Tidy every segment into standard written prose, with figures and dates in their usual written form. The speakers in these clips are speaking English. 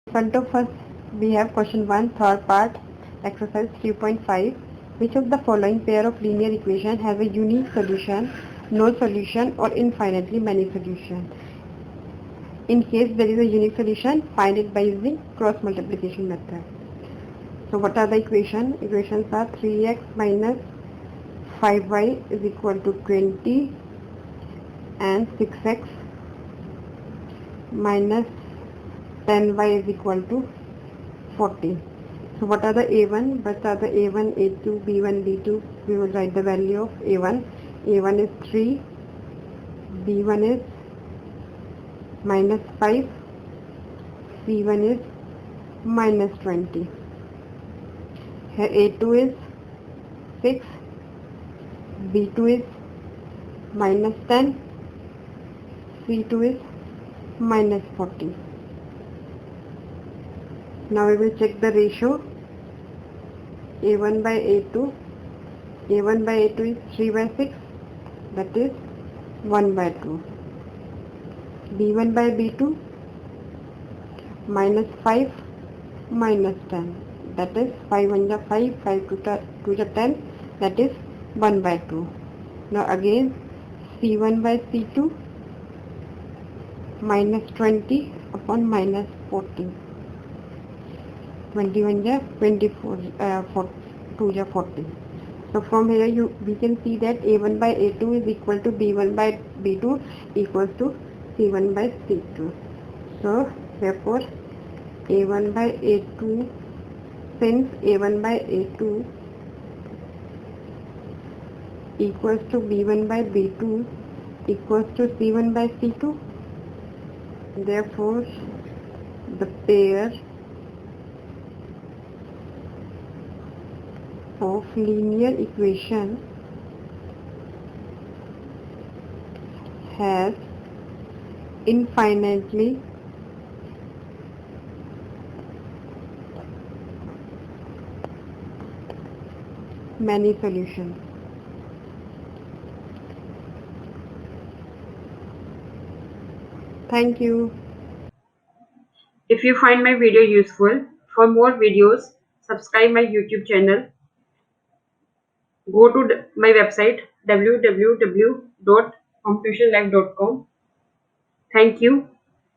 In front of us, we have question 1, third part, exercise 3.5. Which of the following pair of linear equation has a unique solution, no solution, or infinitely many solutions? In case there is a unique solution, find it by using cross multiplication method. So what are the equations? Equations are 3x minus 5y is equal to 20 and 6x minus 10y is equal to 40. So what are the A1? What are the A1, A2, B1, B2? We will write the value of A1. A1 is 3, B1 is minus 5, C1 is minus 20. Here A2 is 6, B2 is minus 10, C2 is minus 40. Now we will check the ratio. A1 by A2. A1 by A2 is 3 by 6, that is 1 by 2. B1 by B2, minus 5 minus 10, that is 5 1 is 5, 5 2 is 10, that is 1 by 2. Now again C1 by C2, minus 20 upon minus 40. 21 is 24, 2 is 40. So from here we can see that A1 by A2 is equal to B1 by B2 equals to C1 by C2. So therefore A1 by A2, since A1 by A2 equals to B1 by B2 equals to C1 by C2, therefore the pair of linear equation has infinitely many solutions. Thank you. If you find my video useful, for more videos, subscribe my YouTube channel. Go to my website www.hometuitionlive.com. Thank you.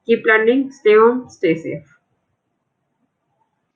Keep learning. Stay home. Stay safe.